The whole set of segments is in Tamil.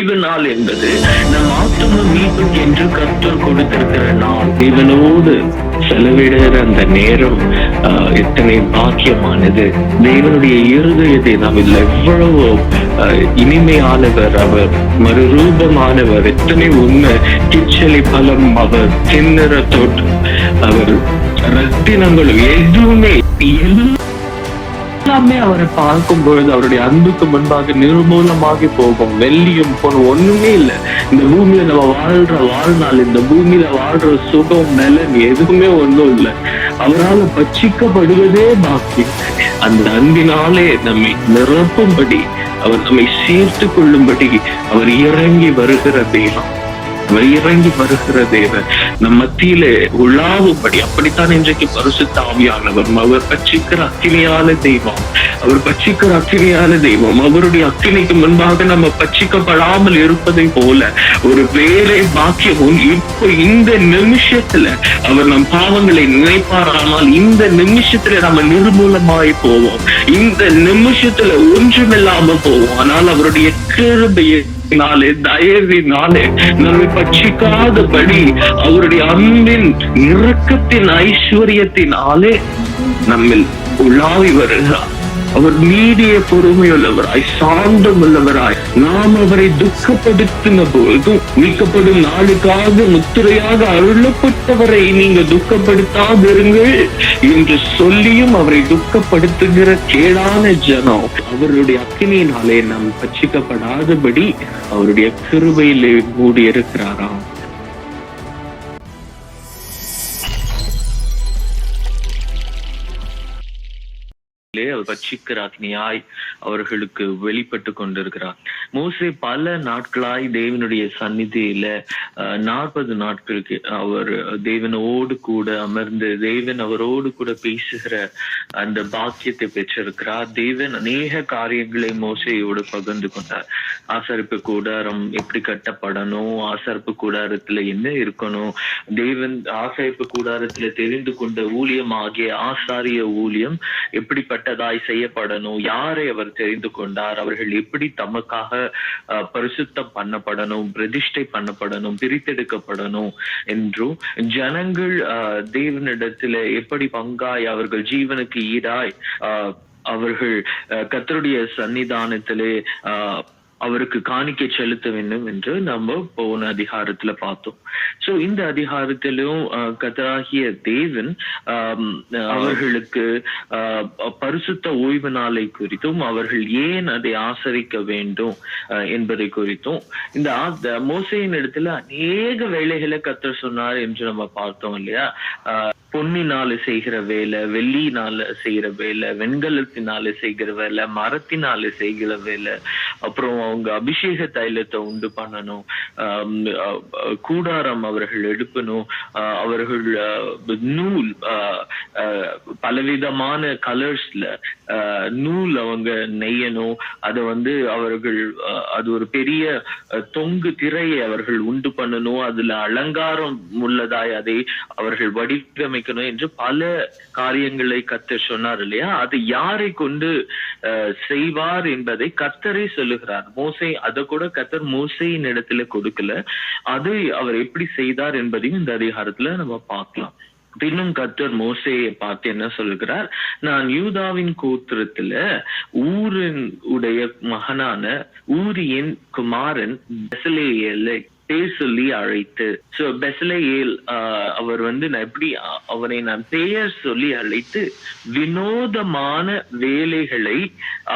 ஓய்வு நாள் என்பது நம் ஆத்தும மீட்புக்கு என்று கர்த்தர் கொடுத்திருக்கிற நாள். தேவனோடு செலவிடுகிற அந்த நேரம் எத்தனை பாக்கியமானது. தேவனுடைய இருதயத்தை நாம் இதில் எவ்வளவு இனிமையானவர், அவர் மறுரூபமானவர், எத்தனை உண்மை. கிச்சலி பலம் அவர், சின்னர தோட்டம் அவர், ரத்தினங்களும் எதுவுமே எல்லாமே அவரை பார்க்கும் பொழுது அவருடைய அன்புக்கு முன்பாக நிர்மூலமாகி போகும். வெள்ளியும் பொருள் ஒண்ணுமே இல்லை. இந்த பூமியில நம்ம வாழ்ற வாழ்நாள், இந்த பூமியில வாழ்ற சுகம் நலன் எதுவுமே ஒண்ணும் இல்லை. அவரால் பட்சிக்கப்படுவதே பாக்கி. அந்த அன்பினாலே நம்மை நிரப்பும்படி, அவர் நம்மை சேர்த்து கொள்ளும்படி அவர் இறங்கி வருகிற தெய்வம். அவர் இறங்கி வருகிற தேவன் நம் மத்தியிலே உலாவும்படி. அப்படித்தான் இன்றைக்கு பரிசுத்த ஆவியானவர். அவர் பட்சிக்கிற அக்கினியான தெய்வம், அவர் பட்சிக்கிற அக்கினியான தெய்வம். அவருடைய அக்கினிக்கு முன்பாக நம்ம பட்சிக்கப்படாமல் இருப்பதை போல ஒரு வேலை பாக்கியமும் இப்போ இந்த நிமிஷத்துல அவர் நம் பாவங்களை நினைப்பாரானால் இந்த நிமிஷத்துல நம்ம நிர்மூலமாய் போவோம். இந்த நிமிஷத்துல ஒன்றுமில்லாம போவோம். ஆனால் அவருடைய கிருபையை தயவினாலே நம்மை பட்சிக்காதபடி அவருடைய அன்பின் இரக்கத்தின் ஐஸ்வர்யத்தினாலே நம்மில் உலாவி வருகிறார். அவர் நீடிய பொறுமையுள்ளவராய், சாந்தம் உள்ளவராய், நாம் அவரை துக்கப்படுத்தின போதும் நீக்கப்படும் நாளுக்காக முத்திரையாக அருளப்பட்டவரை நீங்க துக்கப்படுத்தாதிருங்கள் என்று சொல்லியும் அவரை துக்கப்படுத்துகிற கேடான ஜனம் அவருடைய அக்கினியினாலே நாம் பட்சிக்கப்படாதபடி அவருடைய கிருபையிலே மூடி இருக்கிறாராம். அவர் பட்சிக்கிற அக்னியாய் அவர்களுக்கு வெளிப்பட்டு கொண்டிருக்கிறார். மோசே பல நாட்களாய் தேவனுடைய சந்நிதியில 40 நாட்களுக்கு அவர் தேவனோடு கூட அமர்ந்து தேவன் அவரோடு கூட பேசுகிற அந்த பாக்கியத்தை பெற்றிருக்கிறார். தேவன் அநேக காரியங்களை மோசையோடு பகிர்ந்து கொண்டார். ஆசரிப்பு கூடாரம் எப்படி கட்டப்படணும், ஆசரிப்பு கூடாரத்துல என்ன இருக்கணும், தேவன் ஆசரிப்பு கூடாரத்துல தெரிந்து கொண்ட ஊழியம் ஆகிய ஆசாரிய ஊழியம் எப்படிப்பட்டதாய் செய்யப்படணும், யாரை அவர் தெரிந்து கொண்டார், அவர்கள் எப்படி தமக்காக பரிசுத்தம் பண்ணப்படணும், பிரதிஷ்டை பண்ணப்படணும், பிரித்தெடுக்கப்படணும் என்றும், ஜனங்கள் தேவனிடத்துல எப்படி பங்காய் அவர்கள் ஜீவனுக்கு ஈடாய் அவர்கள் கர்த்தருடைய சன்னிதானத்திலே அவருக்கு காணிக்கை செலுத்த வேண்டும் என்று நம்ம போன அதிகாரத்துல பார்த்தோம். சோ இந்த அதிகாரத்திலும் கர்த்தராகிய தேவன் அவர்களுக்கு பரிசுத்த ஓய்வு நாளை குறித்தும் அவர்கள் ஏன் அதை ஆசரிக்க வேண்டும் என்பதை குறித்தும் இந்த மோசையின் இடத்துல அநேக வேலைகளை கர்த்தர் சொன்னார் என்று நம்ம பார்த்தோம் இல்லையா. பொன்னினால செய்கிற வேலை, வெள்ளினால செய்கிற வேலை, வெண்கலத்தினால செய்கிற வேலை, மரத்தினால செய்கிற வேலை, அப்புறம் அவங்க அபிஷேக தைலத்தை உண்டு பண்ணணும், கூடாரம் அவர்கள் எடுக்கணும், அவர்கள் நூல் பலவிதமான கலர்ஸ்ல நூல் அவங்க நெய்யணும், அதை அவர்கள் அது ஒரு பெரிய தொங்கு திரையை அவர்கள் உண்டு பண்ணணும், அதுல அலங்காரம் உள்ளதாய் அதை அவர்கள் வடிவமைக்கணும் என்று பல காரியங்களை கர்த்தர் சொன்னார் இல்லையா. அது யாரை கொண்டு செய்வார் என்பதை கர்த்தரே சொல்லுகிறார். மோசே அதை கூட கர்த்தர் மோசையின் இடத்துல கொடுக்கல, அது அவர் எப்படி செய்தார் என்பதையும் இந்த அதிகாரத்துல நம்ம பார்க்கலாம். பின்னும் கர்த்தர் மோசேயை பார்த்து என்ன சொல்லுகிறார், நான் யூதாவின் கோத்திரத்துல ஊரின் உடைய மகனான ஊரியின் குமாரன் பெசலேயேலை பேர் சொல்லி அழைத்து, சோ பெசலேயேல் அவர் நான் எப்படி அவனை நான் பெயர் சொல்லி அழைத்து வினோதமான வேலைகளை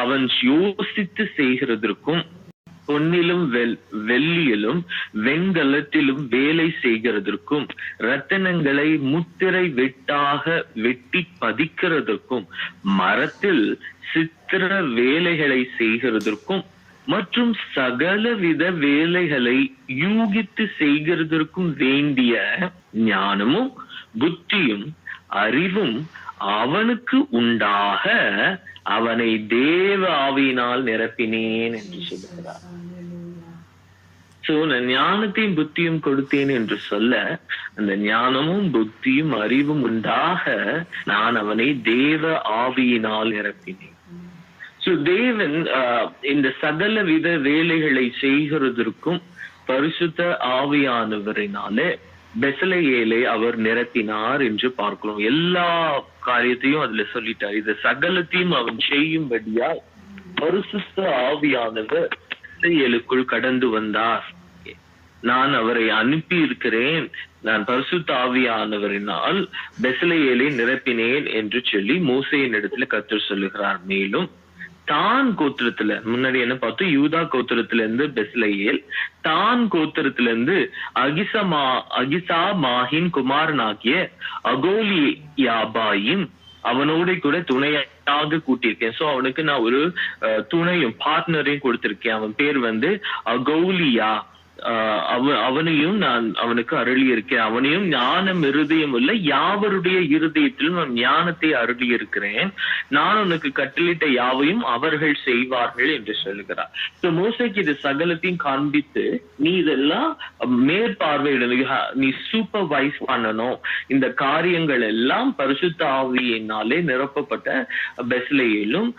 அவன் யோசித்து செய்கிறதற்கும், பொன்னிலும் வெள்ளியிலும் வெண்கலத்திலும் வேலை செய்கிறதற்கும், ரத்தினங்களை முத்திரை வெட்டாக வெட்டி பதிக்கிறதற்கும், மரத்தில் சித்திர வேலைகளை செய்கிறதற்கும் மற்றும் சகலவித வேலைகளை யூகித்து செய்கிறதற்கும் வேண்டிய ஞானமும் புத்தியும் அறிவும் அவனுக்கு உண்டாக அவனை தேவ ஆவியினால் நிரப்பினேன் என்று சொல்லுகிறார். சோ நான் ஞானத்தையும் புத்தியும் கொடுத்தேன் என்று சொல்ல, அந்த ஞானமும் புத்தியும் அறிவும் உண்டாக நான் அவனை தேவ ஆவியினால் நிரப்பினேன். சோ தேவன் இந்த சகல வித வேலைகளை செய்கிறதற்கும் பரிசுத்த ஆவியானவரினாலே பெசலேயேலை அவர் நிரப்பினார் என்று பார்க்கிறோம். எல்லா காரியத்தையும் அதுல சொல்லிட்டார். இது சகலத்தையும் அவன் செய்யும்படியா பரிசுத்த ஆவியானவர் பெசலேயேலுக்குள் கடந்து வந்தார். நான் அவரை அனுப்பி இருக்கிறேன், நான் பரிசுத்த ஆவியானவரினால் பெசலேயேலை நிரப்பினேன் என்று சொல்லி மோசேயின் இடத்துல கர்த்தர் சொல்லுகிறார். மேலும் தான் கோத்திரத்துல, முன்னாடி என்ன பார்த்தோம், யூதா கோத்திரத்துல இருந்து பெஸ்லேயேல், தான் கோத்திரத்துல இருந்து அகிசாமாகின் குமாரனாகிய அகோலியாபாயும் அவனோட கூட துணையாக கூட்டியிருக்கேன். சோ அவனுக்கு நான் ஒரு துணையும் பார்ட்னரையும் கொடுத்திருக்கேன். அவன் பேர் அகோலியா. அவனையும் நான் அவனுக்கு அருளி இருக்கேன். அவனையும் ஞானம் இருதயம் உள்ள யாவருடைய இருதயத்திலும் நான் ஞானத்தை அருளி இருக்கிறேன். நான் உனக்கு கட்டளிட்ட யாவையும் அவர்கள் செய்வார்கள் என்று சொல்லுகிறார். மோசேக்கு இது சகலத்தையும் காண்பித்து, நீ இதெல்லாம் மேற்பார்வையிடணும், நீ சூப்பர்வைஸ் பண்ணணும். இந்த காரியங்கள் எல்லாம் பரிசுத்த ஆவியினாலே நிரப்பப்பட்ட பெஸ்லேயேலும்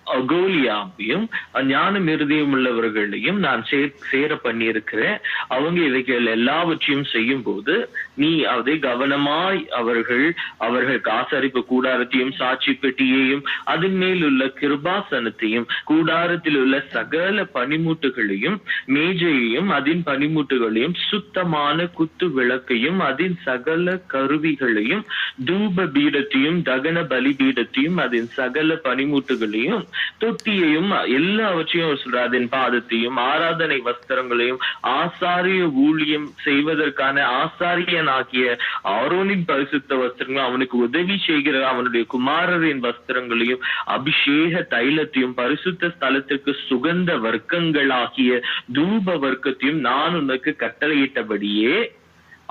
அகோலியாவையும் ஞானம் இருதயம் உள்ளவர்களையும் நான் சேர பண்ணியிருக்கிறேன். அவங்க இவைகள் எல்லாவற்றையும் செய்யும் போது நீ அதை கவனமாய் அவர்களுக்கு ஆசரிப்பு கூடாரத்தையும் சாட்சி பெட்டியையும் அதன் மேல் உள்ள கிருபாசனத்தையும் கூடாரத்தில் உள்ள சகல பனிமூட்டுகளையும் மேஜையையும் அதன் பனிமூட்டுகளையும் சுத்தமான குத்து விளக்கையும் அதன் சகல கருவிகளையும் தூப பீடத்தையும் தகன பலி பீடத்தையும் அதன் சகல பனிமூட்டுகளையும் தொட்டியையும் எல்லாவற்றையும் சொல்ற, அதன் பாதத்தையும் ஆராதனை வஸ்திரங்களையும் ஆசாரிய ஊழியம் செய்வதற்கான ஆசாரியனாகிய ஆரோனின் பரிசுத்த வஸ்திரங்களும் அவனுக்கு உதவி செய்கிற அவனுடைய குமாரரின் வஸ்திரங்களையும் அபிஷேக தைலத்தையும் பரிசுத்த ஸ்தலத்திற்கு சுகந்த வர்க்கங்களாகிய தூப வர்க்கத்தையும் நான் உனக்கு கட்டளையிட்டபடியே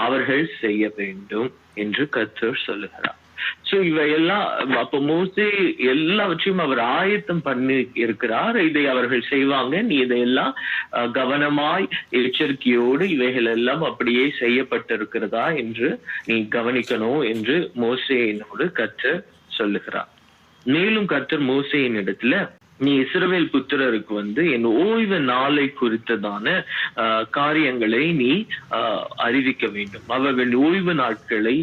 அவர்கள் செய்ய வேண்டும் என்று கர்த்தர் சொல்லுகிறார். சோ இவையெல்லாம் அப்ப மோசே எல்லாவற்றையும் அவர் ஆயத்தம் பண்ணி இருக்கிறார். இதை அவர்கள் செய்வாங்க, நீ இதையெல்லாம் கவனமாய் எச்சரிக்கையோடு இவைகள் எல்லாம் அப்படியே செய்யப்பட்டிருக்கிறதா என்று நீ கவனிக்கணும் என்று மோசேயினோடு கர்த்தர் சொல்லுகிறார். மேலும் கர்த்தர் மோசேயின் இடத்துல, நீ இஸ்ரவேல் புத்திரருக்கு என் ஓய்வு நாளை குறித்ததான காரியங்களை நீ அறிவிக்க வேண்டும். அவர்கள் ஓய்வு நாட்களை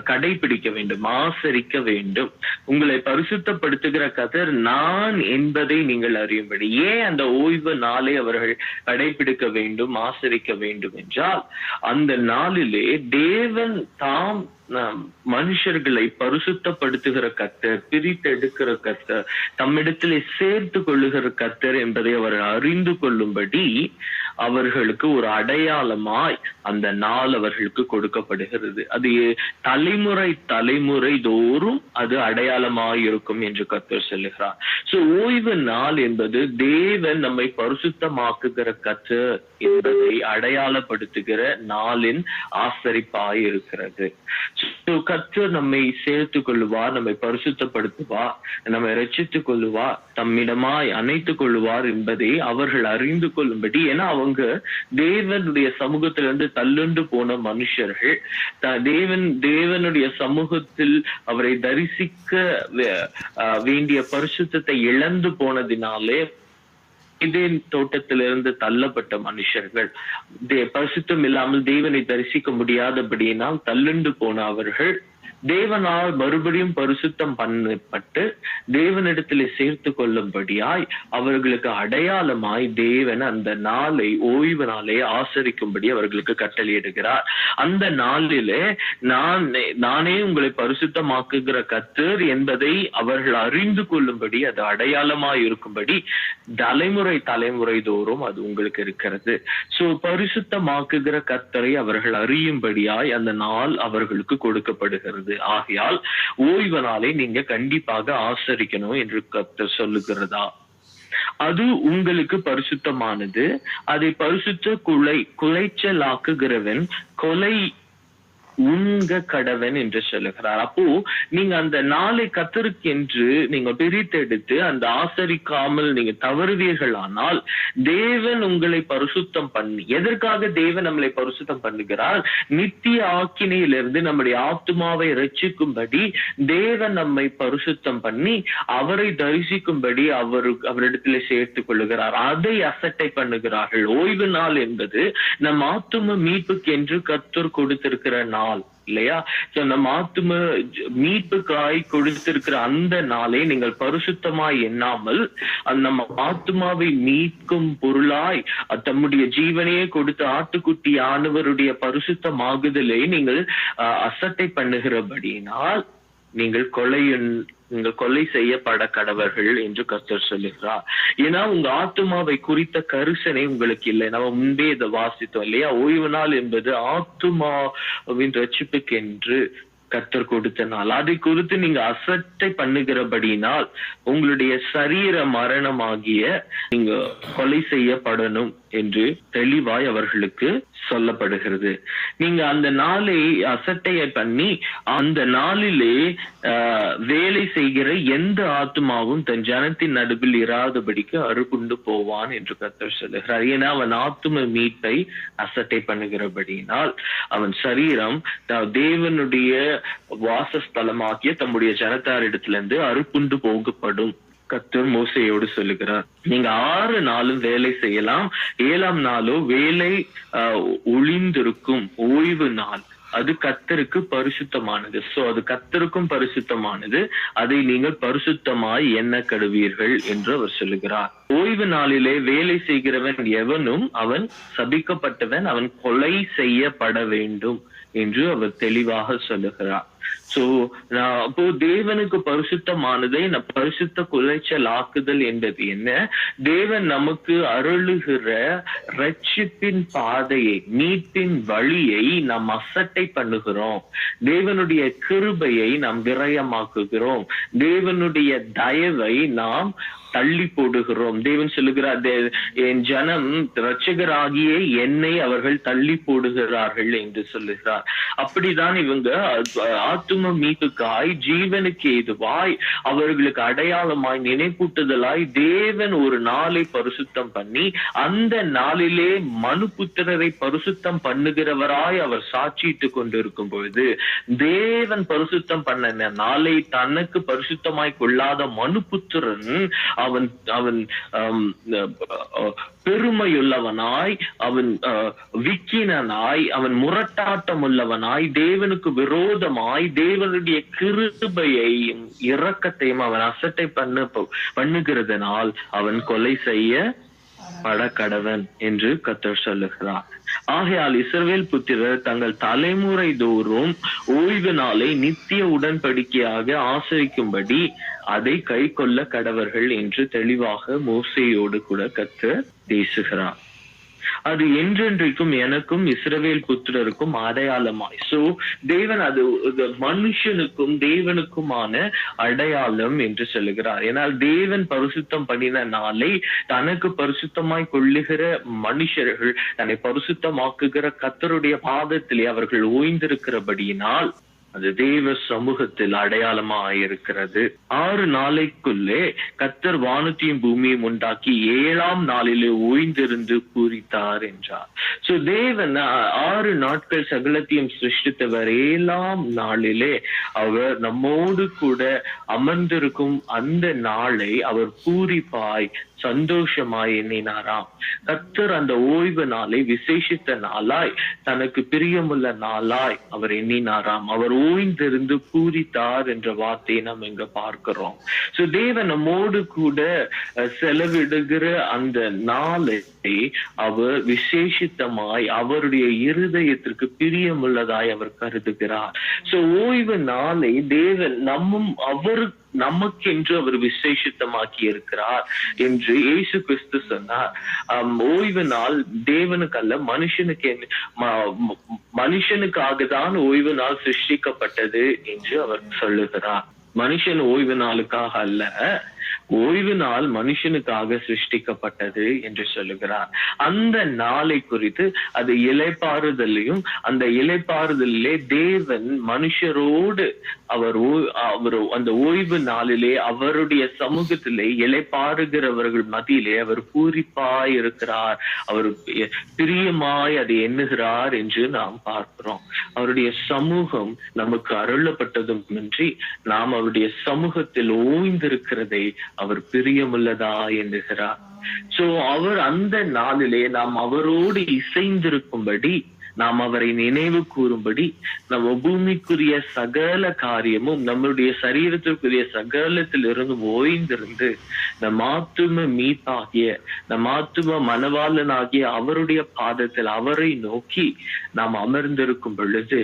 கடைபிடிக்க வேண்டும், ஆசரிக்க வேண்டும். உங்களை பரிசுத்தப்படுத்துகிற கர்த்தர் நான் என்பதை நீங்கள் அறியும்படி. ஏன் அந்த ஓய்வு நாளை அவர்கள் கடைபிடிக்க வேண்டும், ஆசரிக்க வேண்டும் என்றால், அந்த நாளிலே தேவன் தாம் மனுஷர்களை பரிசுத்தப்படுத்துகிற கர்த்தர், பிரித்தெடுக்கிற கர்த்தர், தம்மிடத்திலே சேர்த்து கொள்ளுகிற கர்த்தர் என்பதை அவர் அறிந்து கொள்ளும்படி அவர்களுக்கு ஒரு அடையாளமாய் அந்த நாள் அவர்களுக்கு கொடுக்கப்படுகிறது. அது தலைமுறை தோறும் அது அடையாளமாய் இருக்கும் என்று கர்த்தர் சொல்லுகிறார். சோ ஓய்வு நாள் என்பது தேவன் நம்மை பரிசுத்தமாக்குகிற கர்த்தர் என்பதை அடையாளப்படுத்துகிற நாளின் ஆசரிப்பாய் இருக்கிறது. கர்த்தர் நம்மை சேர்த்துக் கொள்ளுவார், நம்மை பரிசுத்தப்படுத்துவார், நம்மை ரட்சித்துக் கொள்ளுவார், தம்மிடமாய் அணைத்துக் கொள்ளுவார் என்பதை அவர்கள் அறிந்து கொள்ளும்படி. ஏன்னா அவங்க தேவனுடைய சமூகத்திலிருந்து தள்ளுண்டு போன மனுஷர்கள், தேவனுடைய சமூகத்தில் அவரை தரிசிக்க வேண்டிய பரிசுத்தத்தை இழந்து போனதினாலே இதன் தோட்டத்திலிருந்து தள்ளப்பட்ட மனுஷர்கள், பரிசுத்தம் இல்லாமல் தேவனை தரிசிக்க முடியாதபடியினால் தள்ளுண்டு போன அவர்கள் தேவனால் மறுபடியும் பரிசுத்தம் பண்ணப்பட்டு தேவனிடத்திலே சேர்த்து கொள்ளும்படியாய் அவர்களுக்கு அடையாளமாய் தேவன் அந்த நாளை, ஓய்வு நாளை ஆசரிக்கும்படி அவர்களுக்கு கட்டளையிடுகிறார். அந்த நாளிலே நானே உங்களை பரிசுத்தமாக்குகிற கர்த்தர் என்பதை அவர்கள் அறிந்து கொள்ளும்படி, அது அடையாளமாய் இருக்கும்படி தலைமுறை தோறும் அது உங்களுக்கு இருக்கிறது. சோ பரிசுத்தமாக்குகிற கர்த்தரை அவர்கள் அறியும்படியாய் அந்த நாள் அவர்களுக்கு கொடுக்கப்படுகிறது. ஆகையால் ஓய்வு நாளை நீங்க கண்டிப்பாக ஆசரிக்கணும் என்று கர்த்தர் சொல்லுகிறதா? அது உங்களுக்கு பரிசுத்தமானது. அதை பரிசுத்த குலைச்சலாக்குகிறவன் கொலை உண்க கடவன் என்று சொல்லுகிறார். அப்போ நீங்க அந்த நாளை கர்த்தருக்கு என்று நீங்க பிரித்தெடுத்து அந்த ஆசரிக்காமல் நீங்க தவறுவீர்கள் ஆனால் தேவன் உங்களை பரிசுத்தம் பண்ணி, எதற்காக தேவன் நம்மளை பரிசுத்தம் பண்ணுகிறார்? நித்திய ஆக்கினையிலிருந்து நம்முடைய ஆத்துமாவை ரட்சிக்கும்படி தேவன் நம்மை பரிசுத்தம் பண்ணி அவரை தரிசிக்கும்படி அவரிடத்துல சேர்த்துக் கொள்ளுகிறார். அதை அசட்டை பண்ணுகிறார்கள். ஓய்வு நாள் என்பது நம் ஆத்தும மீட்புக்கு என்று கர்த்தர் கொடுத்திருக்கிற நாள் இல்லையா? சோ நம்ம ஆத்தும மீட்புக்காய் கொடுத்திருக்கிற அந்த நாளை நீங்கள் பரிசுத்தமாய் எண்ணாமல் நம்ம ஆத்துமாவை மீட்கும் பொருளாய் தம்முடைய ஜீவனையே கொடுத்த ஆட்டுக்குட்டி ஆனவருடைய பரிசுத்தமாகுதலை நீங்கள் அசட்டை பண்ணுகிறபடியினால் நீங்கள் கொலை செய்யப்பட கடவர்கள் என்று கர்த்தர் சொல்லுகிறார். ஏன்னா உங்க ஆத்துமாவை குறித்த கரிசனை உங்களுக்கு இல்லை. நம்ம முன்பே இதை வாசித்தோம் இல்லையா? ஓய்வு நாள் என்பது ஆத்துமாவின் ரட்சிப்புக்கு என்று கர்த்தர் கொடுத்த நாள். அதை குறித்து நீங்க அசட்டை பண்ணுகிறபடினால் உங்களுடைய சரீர மரணமாகிய நீங்க கொலை செய்யப்படணும் என்று தெளிவாய் அவர்களுக்கு சொல்லப்படுகிறது. நீங்க அந்த நாளை அசட்டையை பண்ணி அந்த நாளிலே வேலை செய்கிற எந்த ஆத்மாவும் தன் ஜனத்தின் நடுவில் இராதபடிக்கு அறுப்புண்டு போவான் என்று கர்த்தர் சொல்லுகிறார். ஏன்னா அவன் ஆத்தும மீட்பை அசட்டை பண்ணுகிறபடியினால் அவன் சரீரம் தேவனுடைய வாசஸ்தலமாகிய தம்முடைய ஜனத்தாரிடத்திலிருந்து அறுப்புண்டு போகப்படும். கர்த்தர் மோசேயோடு சொல்லுகிறார், நீங்க 6 நாளும் வேலை செய்யலாம், 7ஆம் நாளோ வேலை ஒளிந்திருக்கும் ஓய்வு நாள். அது கர்த்தருக்கு பரிசுத்தமானது. சோ அது கர்த்தருக்கும் பரிசுத்தமானது. அதை நீங்கள் பரிசுத்தமாய் எண்ண கடுவீர்கள் என்று அவர் சொல்லுகிறார். ஓய்வு நாளிலே வேலை செய்கிறவன் எவனும் அவன் சபிக்கப்பட்டவன், அவன் கொலை செய்யப்பட வேண்டும் என்று அவர் தெளிவாக சொல்லுகிறார். சோ அப்போ தேவனுக்கு பரிசுத்தமானதை பரிசுத்த குலைச்சல் ஆக்குதல் என்பது என்ன? தேவன் நமக்கு அருளுகிற ரட்சிப்பின் பாதையை, மீட்பின் வழியை நாம் அசட்டை பண்ணுகிறோம். தேவனுடைய கிருபையை நாம் விரயமாக்குகிறோம். தேவனுடைய தயவை நாம் தள்ளி போடுகிறோம். தேவன் சொல்லுகிறார், என் ஜனம் இரட்சகராகிய என்னை அவர்கள் தள்ளி போடுகிறார்கள் என்று சொல்லுகிறார். அப்படிதான் இவங்க ஆத்தும மீட்புக்காய் ஜீவனுக்கு ஏதுவாய் அவர்களுக்கு அடையாளமாய் நினைப்பூட்டுதலாய் தேவன் ஒரு நாளை பரிசுத்தம் பண்ணி அந்த நாளிலே மனுபுத்திரரை பரிசுத்தம் பண்ணுகிறவராய் அவர் சாட்சியிட்டு கொண்டிருக்கும் பொழுது தேவன் பரிசுத்தம் பண்ண நாளை தனக்கு பரிசுத்தமாய் கொள்ளாத மனுபுத்திரன் அவன் அவன் பெருமையுள்ளவனாய், அவன் விக்கினனாய், அவன் முரட்டாட்டம் உள்ளவனாய், தேவனுக்கு விரோதமாய் தேவனுடைய கிருபையையும் இரக்கத்தையும் அவன் அசட்டை பண்ணுகிறதுனால் அவன் கொலை செய்ய படக்கடவன் என்று கர்த்தர் சொல்லுகிறார். ஆகையால் இஸ்ரவேல் புத்திரர் தங்கள் தலைமுறை தோறும் ஓய்வு நாளை நித்திய உடன்படிக்கையாக ஆசரிக்கும்படி அதை கை கொள்ள கடவர்கள் என்று தெளிவாக மோசேயோடு கூட கர்த்தர் பேசுகிறார். அது என்றென்றைக்கும் எனக்கும் இஸ்ரவேல் புத்திரருக்கும் அடையாளமாய். சோ தேவன் அது மனுஷனுக்கும் தேவனுக்குமான அடையாளம் என்று சொல்லுகிறார். ஏனால் தேவன் பரிசுத்தம் பண்ணின நாளை தனக்கு பரிசுத்தமாய் கொள்ளுகிற மனுஷர்கள் தன்னை பரிசுத்தமாக்குகிற கர்த்தருடைய பாதத்திலே அவர்கள் ஓய்ந்திருக்கிறபடியினால் அது தேவ சமூகத்தில் அடையாளமாயிருக்கிறது. 6 நாளைக்குள்ளே கர்த்தர் வானத்தையும் பூமியும் உண்டாக்கி 7ஆம் நாளிலே ஓய்ந்திருந்து பூரித்தார் என்றார். சோ தேவன் 6 நாட்கள் சகலத்தையும் சிருஷ்டித்தவர். 7ஆம் நாளிலே அவர் நம்மோடு கூட அமர்ந்திருக்கும் அந்த நாளை அவர் பூரிப்பாய் சந்தோஷமாய் எண்ணினாராம். கர்த்தர் அந்த ஓய்வு நாளை விசேஷித்த நாளாய் தனக்கு பிரியமுள்ள நாளாய் அவர் எண்ணினாராம். அவர் ஓய்ந்திருந்து பூரித்தார் என்ற வார்த்தையை நாம் இங்க பார்க்கிறோம். சோ தேவன் நம்மோடு கூட செலவிடுகிற அந்த நாளை அவர் விசேஷித்தமாய் அவருடைய இருதயத்திற்கு பிரியமுள்ளதாய் அவர் கருதுகிறார். சோ ஓய்வு நாளை தேவன் நமக்கென்று அவர் விசேஷித்தமாக்கி இருக்கிறார் என்று இயேசு கிறிஸ்து சொன்னார். ஓய்வு நாள் தேவனுக்கு அல்ல, மனுஷனுக்காக தான் ஓய்வு நாள் சிருஷ்டிக்கப்பட்டது என்று அவர் சொல்லுகிறார். மனுஷன் ஓய்வு நாளுக்காக அல்ல, ஓய்வு நாள் மனுஷனுக்காக சிருஷ்டிக்கப்பட்டது என்று சொல்லுகிறார். அந்த நாளை குறித்து அது இளைப்பாறுதலையும், அந்த இளைப்பாறுதலிலே தேவன் மனுஷரோடு அவர் அந்த ஓய்வு நாளிலே அவருடைய சமூகத்திலே இளைப்பாறுகிறவர்கள் மத்தியிலே அவர் பூரிப்பாய் இருக்கிறார், அவர் பிரியமாய் அதை எண்ணுகிறார் என்று நாம் பார்க்கிறோம். அவருடைய சமூகம் நமக்கு அருளப்பட்டதும் இன்றி நாம் அவருடைய சமூகத்தில் ஓய்ந்திருக்கிறதை அவர் பிரியமுள்ளதா என்கிறார். சோ அவர் அந்த நாளிலே நாம் அவரோடு இசைந்திருக்கும்படி, நாம் அவரை நினைவு கூறும்படி, நம்ம பூமிக்குரிய சகல காரியமும் நம்முடைய சரீரத்திற்குரிய சகலத்தில் இருந்து ஓய்ந்திருந்து நம் ஆத்தும மீட்பாகிய, நம் ஆத்தும மனவாளனாகிய அவருடைய பாதத்தில் அவரை நோக்கி நாம் அமர்ந்திருக்கும் பொழுது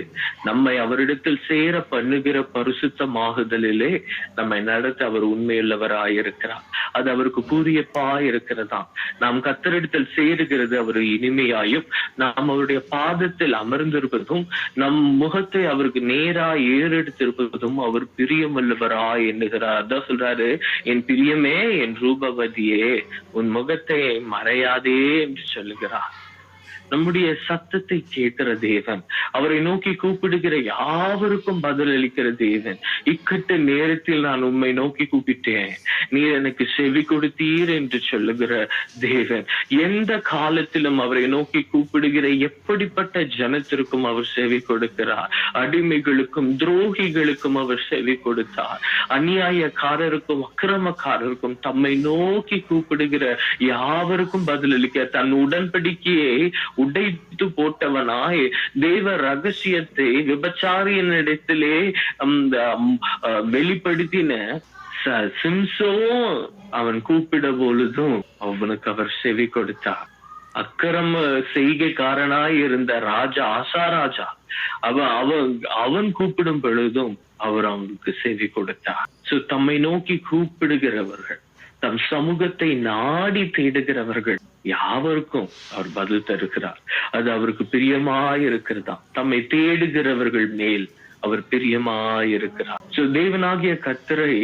நம்மை அவரிடத்தில் சேர பண்ணுகிற பரிசுத்தமாகுதலிலே நம்மை நடத்த அவர் உண்மையுள்ளவராயிருக்கிறார். அது அவருக்கு பூரியப்பாய் இருக்கிறதா. நாம் கர்த்தரிடத்தில் சேருகிறது அவர் இனிமையாயும், நாம் அவருடைய பாதத்தில் அமர்ந்திருப்பதும், நம் முகத்தை அவருக்கு நேரா ஏறெடுத்திருப்பதும் அவர் பிரியமுள்ளவராய் எண்ணுகிறார். அதான் சொல்றாரு, என் பிரியமே, என் ரூபவதியே, உன் முகத்தை மறையாதே என்று சொல்லுகிறார். நம்முடைய சத்தத்தை கேட்கிற தேவன், அவரை நோக்கி கூப்பிடுகிற யாவருக்கும் பதில் அளிக்கிற தேவன். இக்கட்ட நேரத்தில் நான் உம்மை நோக்கி கூப்பிட்டேன், நீர் எனக்கு செவி கொடுத்தீர் என்று சொல்லுகிற தேவன். எந்த காலத்திலும் அவரை நோக்கி கூப்பிடுகிற எப்படிப்பட்ட ஜனத்திற்கும் அவர் செவி கொடுக்கிறார். அடிமைகளுக்கும் துரோகிகளுக்கும் அவர் செவி கொடுத்தார். அநியாயக்காரருக்கும் அக்கிரமக்காரருக்கும் தம்மை நோக்கி கூப்பிடுகிற யாவருக்கும் பதில் அளிக்க தன் உடன்படிக்கையை உடைத்து போட்டவனாய் தேவ ரகசியத்தை விபச்சாரியனிடத்திலே வெளிப்படுத்தின சிம்சோ அவன் கூப்பிட பொழுதும் அவனுக்கு அவர் செவி கொடுத்தார். அக்கிரம செய்கைக்காரனாய் இருந்த ராஜா ஆசாராஜா அவன் கூப்பிடும் பொழுதும் அவர் அவனுக்கு செவி கொடுத்தார். சோ தம்மை நோக்கி கூப்பிடுகிறவர்கள், தம் சமூகத்தை நாடி தேடுகிறவர்கள் யாவருக்கும் அவர் பதில் தருகிறார். அது அவருக்கு பிரியமாயிருக்கிறதா. தம்மை தேடுகிறவர்கள் மேல் அவர் பிரியமாயிருக்கிறார். சோ தேவனாகிய கர்த்தரை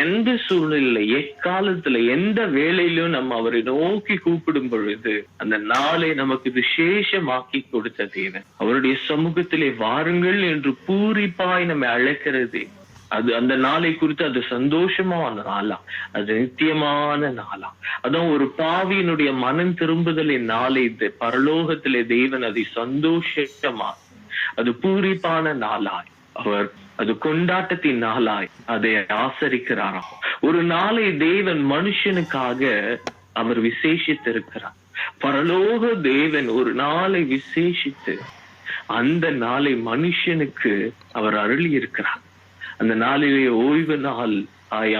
எந்த சூழ்நிலை, எக்காலத்துல, எந்த வேளையிலும் நம்ம அவரை நோக்கி கூப்பிடும் பொழுது அந்த நாளை நமக்கு விசேஷமாக்கி கொடுத்த தேவன். அவருடைய சமூகத்திலே வாருங்கள் என்று பூரிப்பாய் நம்மை அழைக்கிறது. அது அந்த நாளை குறித்து அது சந்தோஷமான நாளா, அது நித்தியமான நாளா. அதான் ஒரு பாவியினுடைய மனம் திரும்புதலின் நாளை பரலோகத்திலே தேவன் அதை சந்தோஷமா, அது பூரிப்பான நாளாய், அவர் அது கொண்டாட்டத்தின் நாளாய் அதை ஆசரிக்கிறாராம். ஒரு நாளை தேவன் மனுஷனுக்காக அவர் விசேஷித்திருக்கிறார். பரலோக தேவன் ஒரு நாளை விசேஷித்து அந்த நாளை மனுஷனுக்கு அவர் அருளி இருக்கிறார். அந்த நாளிலே ஓய்வு நாள்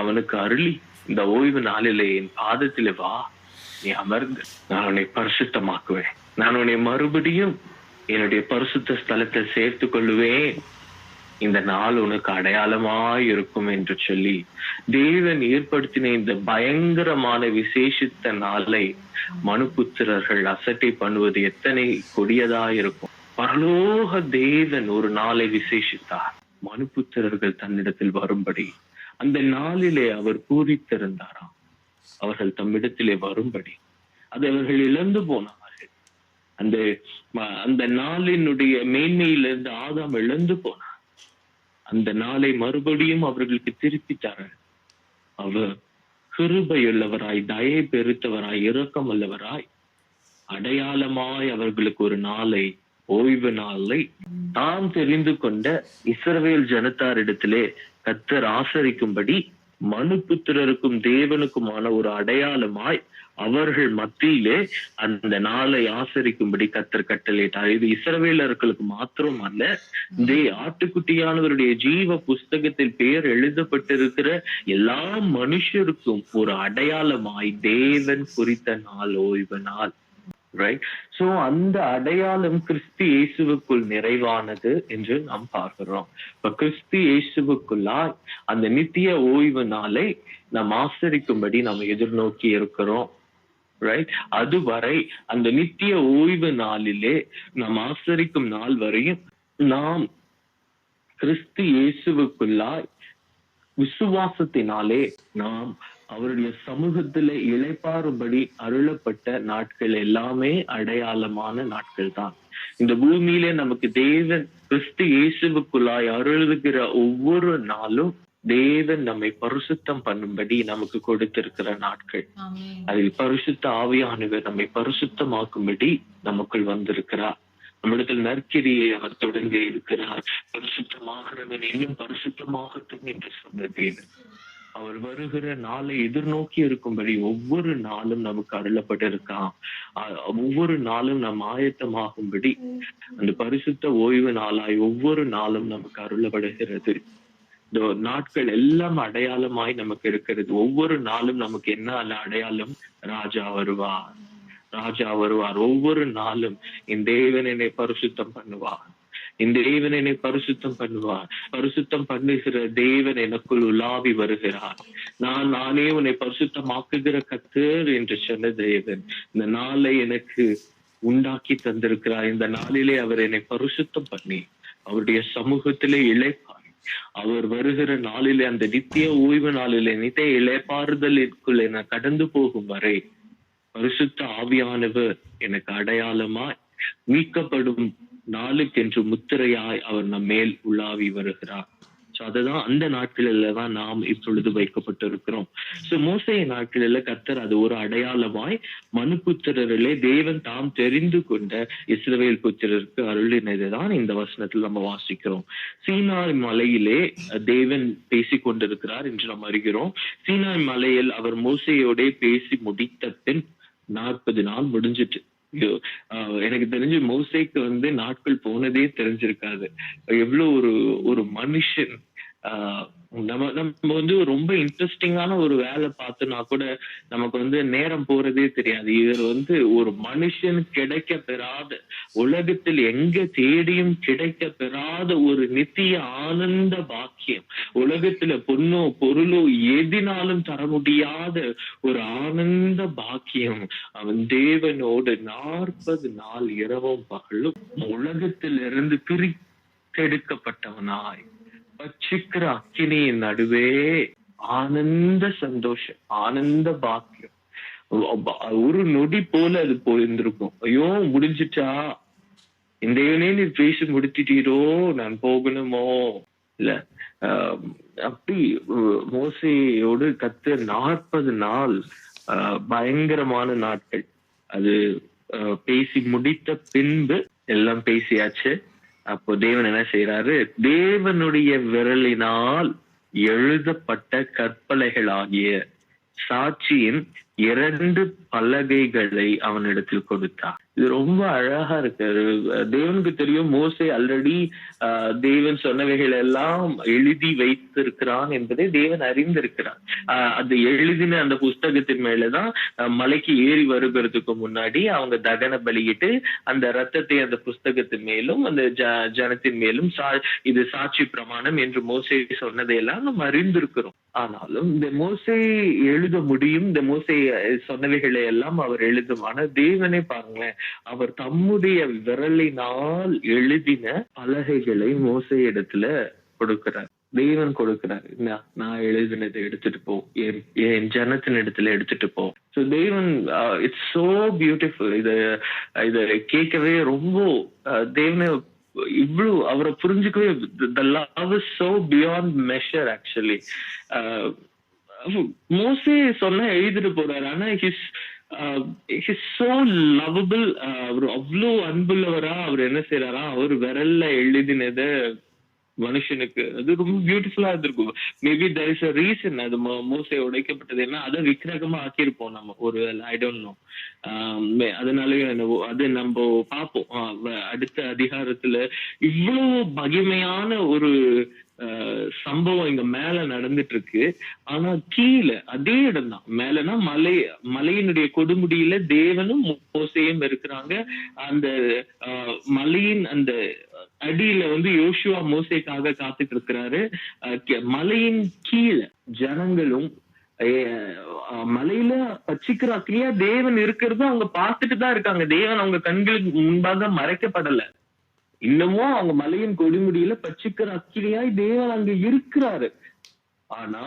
அவனுக்கு அருளி, இந்த ஓய்வு நாளிலே என் பாதத்திலே வா, நீ அமர்ந்து, நான் உன்னை பரிசுத்தமாக்குவேன், நான் உன்னை மறுபடியும் என்னுடைய பரிசுத்த ஸ்தலத்தில் சேர்த்து கொள்ளுவேன், இந்த நாள் உனக்கு அடையாளமாய் இருக்கும் என்று சொல்லி தேவன் ஏற்படுத்தின இந்த பயங்கரமான விசேஷித்த நாளை மனுபுத்திரர்கள் அசட்டை பண்ணுவது எத்தனை கொடியதா இருக்கும். பரலோக தேவன் ஒரு நாளை விசேஷித்தார், மனுபுத்திரர்கள் தன்னிடத்தில் வரும்படி. அந்த நாளிலே அவர் பூரித்திருந்தாராம், அவர்கள் தம்மிடத்திலே வரும்படி. அது அவர்கள் இழந்து போனார்கள். அந்த நாளினுடைய மேன்மையிலிருந்து ஆதாம் இழந்து போனார். அந்த நாளை மறுபடியும் அவர்களுக்கு திருப்பித்தார்கள். அவர் கிருபையுள்ளவராய், தயை பெருத்தவராய், இரக்கம் உள்ளவராய், அடையாளமாய் அவர்களுக்கு ஒரு நாளை, ஓய்வு நாளை தாம் தெரிந்து கொண்ட இஸ்ரவேல் ஜனத்தாரிடத்திலே கர்த்தர் ஆசரிக்கும்படி மனுபுத்திரருக்கும் தேவனுக்குமான ஒரு அடையாளமாய் அவர்கள் மத்தியிலே அந்த நாளை ஆசரிக்கும்படி கர்த்தர் கட்டளையிட்டார். இது இஸ்ரவேலர்களுக்கு மாத்திரம் அல்ல, ஆட்டுக்குட்டியானவருடைய ஜீவ புஸ்தகத்தில் பெயர் எழுதப்பட்டிருக்கிற எல்லா மனுஷருக்கும் ஒரு அடையாளமாய் தேவன் குறித்த நாள் ஓய்வு நாள். ரைட். சோ அந்த அடையாளம் கிறிஸ்து இயேசுவுக்குள் நிறைவானது என்று நாம் பார்க்கிறோம். இப்ப கிறிஸ்து இயேசுவுக்குள்ளாய் அந்த நித்திய ஓய்வு நாளை நாம் ஆசரிக்கும்படி நாம் எதிர்நோக்கி இருக்கிறோம். ரைட். அதுவரை அந்த நித்திய ஓய்வு நாளிலே நாம் ஆசரிக்கும் நாள் வரையும் நாம் கிறிஸ்து இயேசுவுக்குள்ளாய் விசுவாசத்தினாலே நாம் அவருடைய சமூகத்துல இளைப்பாறும்படி அருளப்பட்ட நாட்கள் எல்லாமே அடையாளமான நாட்கள் தான். இந்த பூமியில நமக்கு தேவன் கிறிஸ்து இயேசுவுக்குள்ளாய் அருளுகிற ஒவ்வொரு நாளும் தேவன் நம்மை பரிசுத்தம் பண்ணும்படி நமக்கு கொடுத்திருக்கிற நாட்கள். அதில் பரிசுத்த ஆவியானவர் நம்மை பரிசுத்தமாக்கும்படி நமக்குள் வந்திருக்கிறார். நம்மிடத்தில் நற்கிரியை அவர் தொடங்கி இருக்கிறார். பரிசுத்தமாகிறவன் இன்னும் பரிசுத்தமாகட்டும் என்று சொன்ன தேவன் அவர் வருகிற நாளை எதிர்நோக்கி இருக்கும்படி ஒவ்வொரு நாளும் நமக்கு அருளப்பட்டிருக்கான். ஒவ்வொரு நாளும் நம் ஆயத்தமாகும்படி அந்த பரிசுத்த ஓய்வு நாளாய் ஒவ்வொரு நாளும் நமக்கு அருளப்படுகிறது. இந்த நாட்கள் எல்லாம் அடையாளமாய் நமக்கு இருக்கிறது. ஒவ்வொரு நாளும் நமக்கு என்ன அடையாளம்? ராஜா வருவார், ராஜா வருவார். ஒவ்வொரு நாளும் என் தேவன் என்னை பரிசுத்தம் பண்ணுவார், இந்த தேவன் என்னை பரிசுத்தம் பண்ணுவார். பரிசுத்தம் பண்ணுகிற தேவன் எனக்குள் உலாவி வருகிறார். நானே உன்னை பரிசுத்தமாக்குகிற கர்த்தர் என்று சொன்ன தேவன் இந்த நாளை எனக்கு உண்டாக்கி தந்திருக்கிறார். இந்த நாளிலே அவர் என்னை பரிசுத்தம் பண்ணி அவருடைய சமூகத்திலே இளைப்பார். அவர் வருகிற நாளிலே அந்த நித்திய ஓய்வு நாளிலே நித்திய இளைப்பாறுதலுக்குள்ளே நான் கடந்து போகும் வரை பரிசுத்த ஆவியானவர் எனக்கு அடையாளமாய் மீட்கப்படும் நாளுக்கென்று முத்திரையாய் அவர் நம் மேல் உலாவி வருகிறார். சோ அதுதான் அந்த நாட்களில தான் நாம் இப்பொழுது வைக்கப்பட்டிருக்கிறோம். சோ மோசேய நாட்களில கர்த்தர் அது ஒரு அடையாளமாய் மனுபுத்திரரிலே தேவன் தாம் தெரிந்து கொண்ட இஸ்ரவேல் புத்திரருக்கு அருளினதுதான் இந்த வசனத்தில் நம்ம வாசிக்கிறோம். சீனாய் மலையிலே தேவன் பேசிக் கொண்டிருக்கிறார் என்று நாம் அறிகிறோம். சீனாய் மலையில் அவர் மோசேயோட பேசி முடித்த பின் 40 நாள் முடிஞ்சிட்டு. எனக்கு தெரிஞ்சு மோசேக்கு நாட்கள் போனதே தெரிஞ்சிருக்காது. எவ்வளவு ஒரு மனுஷன் நம்ம ரொம்ப இன்ட்ரெஸ்டிங்கான ஒரு வேலை பார்த்தோம்னா கூட நமக்கு நேரம் போறதே தெரியாது. இவர் ஒரு மனுஷன் கிடைக்க பெறாத, உலகத்தில் எங்க தேடியும் கிடைக்க பெறாத ஒரு நித்திய ஆனந்த பாக்கியம், உலகத்துல பொண்ணோ பொருளோ எதினாலும் தர முடியாத ஒரு ஆனந்த பாக்கியம். அவன் தேவனோடு 40 நாள் இரவும் பகலும் உலகத்திலிருந்து பிரித்தெடுக்கப்பட்டவனாய் பட்சிக்கிற அக்கினியின் நடுவே ஆனந்த சந்தோஷம், ஆனந்த பாக்கியம். ஒரு நொடி போல அது போயிருந்திருக்கும். ஐயோ முடிஞ்சிட்டா, இந்த நீர் பேசி முடிச்சிட்டீரோ, நான் போகணுமோ இல்ல. அப்படி மோசேயோடு கர்த்தர் 40 நாள் பயங்கரமான நாட்கள். அது பேசி முடித்த பின்பு எல்லாம் பேசியாச்சு. அப்போ தேவன் என்ன செய்யறாரு? தேவனுடைய விரலினால் எழுதப்பட்ட கற்பலைகளாகிய சாட்சியின் 2 பலகைகளை அவனிடத்தில் கொடுத்தார். இது ரொம்ப அழகா இருக்கு. தேவனுக்கு தெரியும் மோசே ஆல்ரெடி தேவன் சொன்னவைகள் எல்லாம் எழுதி வைத்திருக்கிறான் என்பதை தேவன் அறிந்திருக்கிறார். அது எழுதின அந்த புஸ்தகத்தின் மேலதான் மலைக்கு ஏறி வருகிறதுக்கு முன்னாடி அவங்க தகன பலியிட்டு அந்த ரத்தத்தை அந்த புஸ்தகத்தின் மேலும் அந்த ஜனத்தின் மேலும் இது சாட்சி பிரமாணம் என்று மோசே சொன்னதையெல்லாம் நம்ம அறிந்திருக்கிறோம். ஆனாலும் இந்த மோசே எழுத முடியும், இந்த மோசே சொன்னவைகளை எல்லாம் அவர் எழுதும். ஆனா தேவனே பாருங்களேன், அவர் தம்முடைய விரலினால் எழுதின பலகைகளை மோசே இடத்துல கொடுக்கிறார். தேவன் கொடுக்கிறார். நான் எழுதினதை எடுத்துட்டு போ, என் ஜனத்தின் இடத்துல எடுத்துட்டு போ. ஸோ தேவன் இட்ஸ் சோ பியூட்டிஃபுல். இத கேட்கவே ரொம்ப தேவனை இவ்வளவு அவரை புரிஞ்சுக்கவே, the love is so beyond measure actually. மோசே சொன்னா எழுதிட்டு போறாரு. ஆனா he's so lovable. அவர் அவ்வளவு அன்புள்ளவரா அவர் என்ன செய்யறாரா, அவர் விரல்ல எழுதினத மனுஷனுக்கு அது ரொம்ப பியூட்டிஃபுல்லா இருந்திருக்கும். Maybe there is a reason அது மோசே உடைக்கப்பட்டது. ஏன்னா அதை விக்கிரகமா ஆக்கியிருப்போம் நம்ம ஒரு, ஐ டோன்ட் நோ. அதனாலயும் அது நம்ம பார்ப்போம் அடுத்த அதிகாரத்துல. இவ்வளவு மகிமையான ஒரு சம்பவம் இங்க மேல நடந்துட்டு இருக்கு. ஆனா கீழே அதே இடம் தான். மேலனா மலையினுடைய கொடுமுடியில தேவனும் மோசேயும் இருக்கிறாங்க. அந்த மலையின் அந்த அடியில யோசுவா மோசேக்காக காத்துட்டு இருக்கிறாரு. மலையின் கீழே ஜனங்களும் மலையில பச்சிக்கிற அக்கினியா தேவன் இருக்கிறது அவங்க பார்த்துட்டு தான் இருக்காங்க. தேவன் அவங்க கண்களுக்கு முன்பாக மறைக்கப்படல. இன்னமும் அவங்க மலையின் கொடுமுடியில பச்சிக்கிற அக்கினியாய் தேவன் அங்க இருக்கிறாரு. ஆனா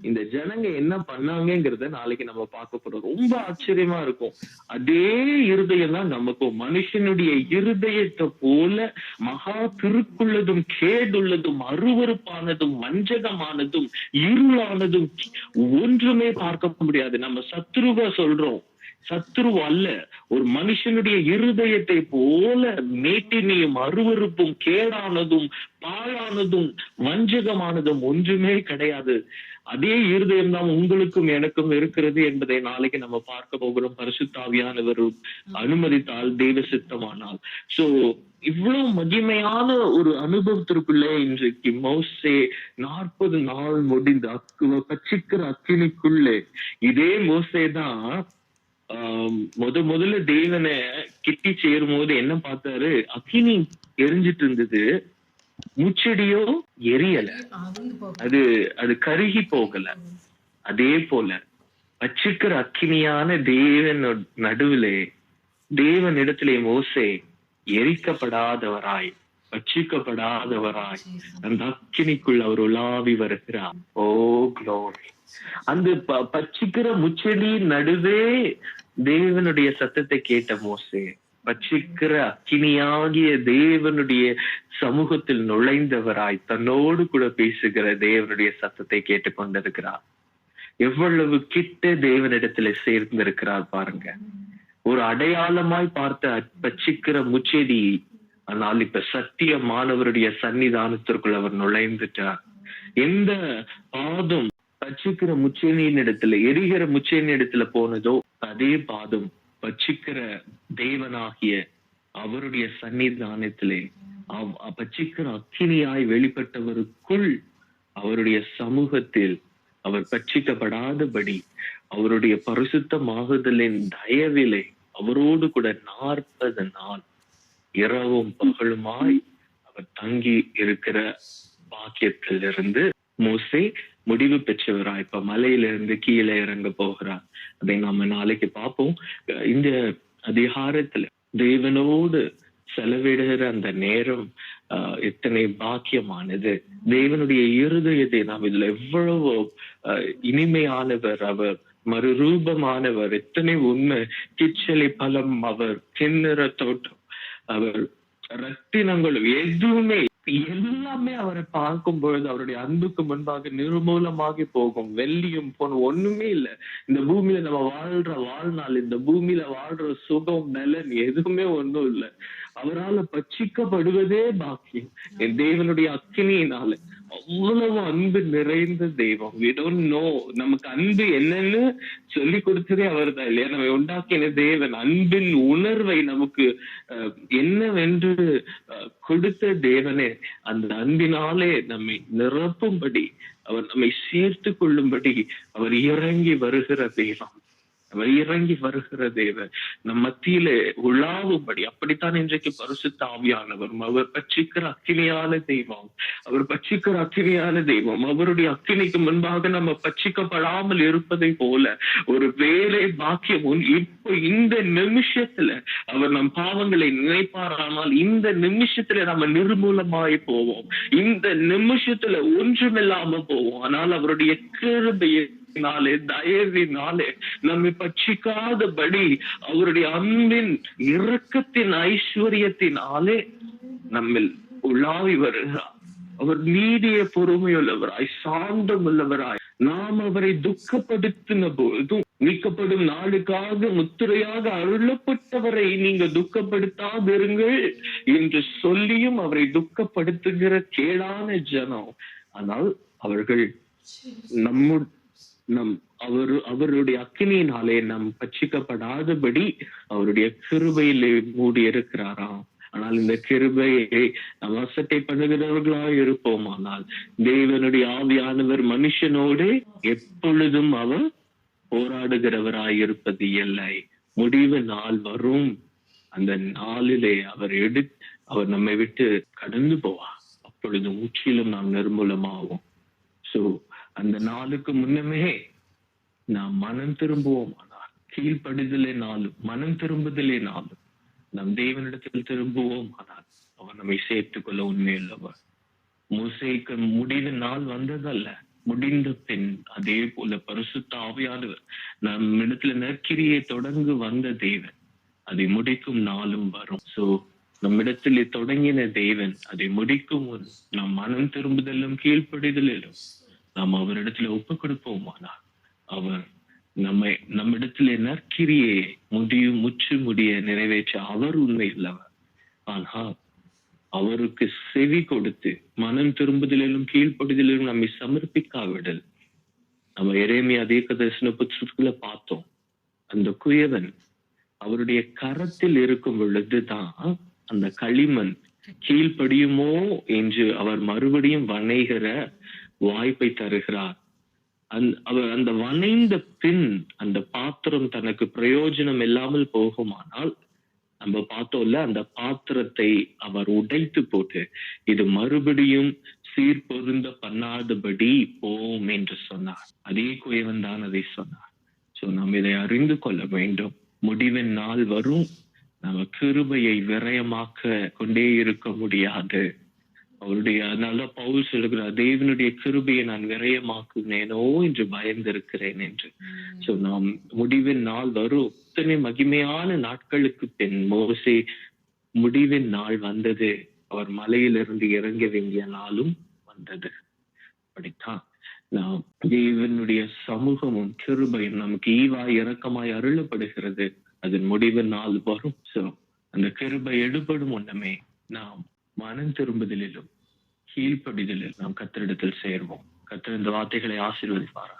இந்த ஜனங்க என்ன பண்ணாங்கிறத நாளைக்கு நம்ம பார்க்க போறோம். ரொம்ப ஆச்சரியமா இருக்கும். அதே இருதயம் தான் நமக்கும். மனுஷனுடைய இருதயத்தை போல மகா திருக்குள்ளதும் கேடுள்ளதும் அருவருப்பானதும் வஞ்சகமானதும் இருளானதும் ஒன்றுமே பார்க்க முடியாது. நம்ம சத்ருவ சொல்றோம், சத்ரு அல்ல. ஒரு மனுஷனுடைய இருதயத்தை போல மேட்டினையும் அருவருப்பும் கேடானதும் பாழானதும் வஞ்சகமானதும் ஒன்றுமே கிடையாது. அதே இருதயம் தான் உங்களுக்கும் எனக்கும் இருக்கிறது என்பதை நாளைக்கு நம்ம பார்க்க போகிறோம். பரிசுத்தாவியானவர் அனுமதித்தால், தெய்வ சித்தமானால். சோ இவ்வளவு மகிமையான ஒரு அனுபவத்திற்குள்ளே இன்றைக்கு மோசே 40 நாள் முடிந்து பச்சிக்கிற அக்கினிக்குள்ளே இதே மோசே தான் முதல்ல தேவனை கிட்டி சேரும் போது என்ன பார்த்தாரு? அக்கினி எரிஞ்சிட்டு இருந்தது, முச்செடியோ எரியல, அது கருகி போகல. அதே போல பச்சிக்கிற அக்கினியான தேவன் நடுவிலே தேவனிடத்திலே மோசே எரிக்கப்படாதவராய் பட்சிக்கப்படாதவராய் அந்த அக்கினிக்குள் அவர் உலாவி வருகிறார். ஓ க்ளோரி! அந்த பட்சிக்கிற முச்செடி நடுவே தேவனுடைய சத்தத்தை கேட்ட மோசே பட்சிக்கிற அக்கினியாகிய தேவனுடைய சமூகத்தில் நுழைந்தவராய் தன்னோடு கூட பேசுகிற தேவனுடைய சத்தத்தை கேட்டுக்கொண்டிருக்கிறார். எவ்வளவு கிட்ட தேவனிடத்துல சேர்ந்திருக்கிறார் பாருங்க. ஒரு அடையாளமாய் பார்த்த பட்சிக்கிற முச்செடி, ஆனால் இப்ப சத்தியமானவருடைய சன்னிதானத்திற்குள் அவர் நுழைந்துட்டார். எந்த பாதம் பட்சிக்கிற முச்செடியின் இடத்துல, எரிகிற முச்செடியின் இடத்துல போனதோ அதே பாதம் பட்சிக்கிற தேவனாகிய அவருடைய சன்னிதானத்திலே பட்சிக்கிற அக்கினியாய் வெளிப்பட்டவருக்குள் அவருடைய சமூகத்தில் அவர் பட்சிக்கப்படாதபடி அவருடைய பரிசுத்தமாகுதலின் தயவிலே அவரோடு கூட 40 நாள் இரவும் பகலுமாய் அவர் தங்கி இருக்கிற பாக்கியத்திலிருந்து மோசே முடிவு பெற்றவராய் இப்ப மலையிலிருந்து கீழே இறங்க போகிறார். அதை நாம நாளைக்கு பார்ப்போம். இந்த அதிகாரத்துல தேவனோடு செலவிடுகிற அந்த நேரம் எத்தனை பாக்கியமானது. தேவனுடைய இருதயத்தை நாம் இதுல எவ்வளவு இனிமையானவர், அவர் மறுரூபமானவர், எத்தனை உண்மை. கிச்சலி பலம் அவர், கிண்ணற தோட்டம் அவர், ரத்தினங்களும் எதுவுமே எல்லாமே அவரை பார்க்கும் பொழுது அவருடைய அன்புக்கு முன்பாக நிர்மூலமாகி போகும். வெள்ளியும் பொன் ஒண்ணுமே இல்லை. இந்த பூமியில நம்ம வாழ்ற வாழ்நாள், இந்த பூமியில வாழ்ற சுகம் நலன் எதுவுமே ஒண்ணும் இல்லை. அவரால் பட்சிக்கப்படுவதே பாக்கியம். என் தேவனுடைய அக்கினியினால அவ்வளவு அன்பு நிறைந்த தெய்வம். we don't know, நமக்கு அன்பு என்னன்னு சொல்லி கொடுத்ததே அவர் தான் இல்லையா? நம்ம உண்டாக்கின தேவன் அன்பின் உணர்வை நமக்கு என்னவென்று கொடுத்த தேவனே, அந்த அன்பினாலே நம்மை நிரப்பும்படி, அவர் நம்மை சேர்த்து கொள்ளும்படி அவர் இறங்கி வருகிற தெய்வம். அவர் இறங்கி வருகிற தேவன் நம் மத்தியிலே உலாவும்படி. அப்படித்தான் இன்றைக்கு பரிசுத்த ஆவியானவர் அவர் பட்சிக்கிற அக்கினியான தெய்வம். அவர் பட்சிக்கிற அக்கினியான தெய்வம். அவருடைய அக்கினிக்கு முன்பாக நம்ம பட்சிக்கப்படாமல் இருப்பதை போல ஒரு வேலை பாக்கியம் இப்போ இந்த நிமிஷத்துல அவர் நம் பாவங்களை நினைப்பாரானால் இந்த நிமிஷத்துல நம்ம நிர்மூலமாய் போவோம். இந்த நிமிஷத்துல ஒன்றுமில்லாம போவோம். ஆனால் அவருடைய கிருபையை தயவினாலே நம்மை பட்சிக்காதபடி அவருடைய அன்பின் இரக்கத்தின் ஐஸ்வர்யத்தினாலே நம்மில் உலாவி வருகிறார். அவர் நீடிய பொறுமையுள்ளவராய் சாந்தம் உள்ளவராய் நாம் அவரை துக்கப்படுத்தின போதும் மீட்கப்படும் நாளுக்காக முத்திரையாக அருளப்பட்டவரை நீங்க துக்கப்படுத்தாதிருங்கள் என்று சொல்லியும் அவரை துக்கப்படுத்துகிற கேடான ஜனம். ஆனால் அவர்கள் அவருடைய அக்கினியினாலே நம் பட்சிக்கப்படாதபடி அவருடைய கிருபையிலே மூடி இருக்கிறாராம். ஆனால் இந்த கிருபையை நாம் அசட்டை பண்ணுகிறவர்களாக இருப்போம். ஆனால் தேவனுடைய ஆவியானவர் மனுஷனோடு எப்பொழுதும் அவர் போராடுகிறவராய் இருப்பது இல்லை. முடிவு நாள் வரும். அந்த நாளிலே அவர் நம்மை விட்டு கடந்து போவார். அப்பொழுது முற்றிலும் நாம் நிர்மூலமாவோம். சோ அந்த நாளுக்கு முன்னமே நாம் மனம் திரும்புவோம். ஆனால் கீழ்ப்படுதலே நாளும் மனம் திரும்புதலே நாளும் நம் தேவனிடத்தில் திரும்புவோம். ஆனால் அவர் நம்மை சேர்த்துக் கொள்ள உண்மையுள்ளவர். மோசேக்கு முடிவு நாள் வந்ததல்ல, முடிந்த பின் அதே போல பரிசுத்த ஆவியானவர் நம்மிடத்துல நற்கிரியை தொடர்ந்து வந்த தேவன் அதை முடிக்கும் நாளும் வரும். சோ நம்மிடத்திலே தொடங்கின தேவன் அதை முடிக்கும் முன் நாம் மனம் திரும்புதலும் கீழ்ப்படிதலும் நாம் அவரிடத்துல ஒப்பு கொடுப்போமானால் அவர் நம்மிடத்திலே நற்கிரியை முற்று முடிய நிறைவேற்ற அவர் உண்மை உள்ளவர். ஆனால் அவருக்கு செவி கொடுத்து மனம் திரும்புதலிலும் கீழ்ப்படிதலிலும் நம்மை சமர்ப்பிக்காவிடல். நம்ம எரேமியா தீர்க்கதரிசன புத்தகத்துல பார்த்தோம், அந்த குயவன் அவருடைய கரத்தில் இருக்கும் பொழுதுதான் அந்த களிமண் கீழ்ப்படியுமோ என்று அவர் மறுபடியும் வணைகிற வாய்ப்பை தருகிறார். அவர் அந்த வணைந்த பின் அந்த பாத்திரம் தனக்கு பிரயோஜனம் இல்லாமல் போகுமானால், நம்ம பார்த்தோம்ல, அந்த பாத்திரத்தை அவர் உடைத்து போட்டு இது மறுபடியும் சீர்பொருந்த பண்ணாதபடி போம் என்று சொன்னார். அதே குயவன் தான் அதை சொன்னார். சோ நாம் இதை அறிந்து கொள்ள வேண்டும். முடிவின் நாள் வரும், நம்ம கிருபையை விரயமாக்க கொண்டே இருக்க முடியாது. அவருடைய அதனால பவுல் சொல்லுகிறார், தேவனுடைய கிருபையை நான் விரயமாக்குனேனோ என்று பயந்திருக்கிறேன் என்று. சோ நாம் முடிவின் நாள் வரும். இத்தனை மகிமையான நாட்களுக்கு பின் மோசே முடிவின் நாள் வந்தது. அவர் மலையிலிருந்து இறங்க வேண்டிய நாளும் வந்தது. அப்படித்தான் நாம் தேவனுடைய சமூகமும் கிருபையும் நமக்கு ஈவாய் இரக்கமாய் அருளப்படுகிறது. அதன் முடிவு நாள் வரும். சோ அந்த கிருபை எடுபடும் ஒண்ணுமே நாம் மனம் திரும்புதலிலும் கீழ்ப்படிதலில் நாம் கர்த்தரிடத்தில் சேர்வோம். கர்த்தர் இந்த வார்த்தைகளை ஆசீர்வதிப்பார்.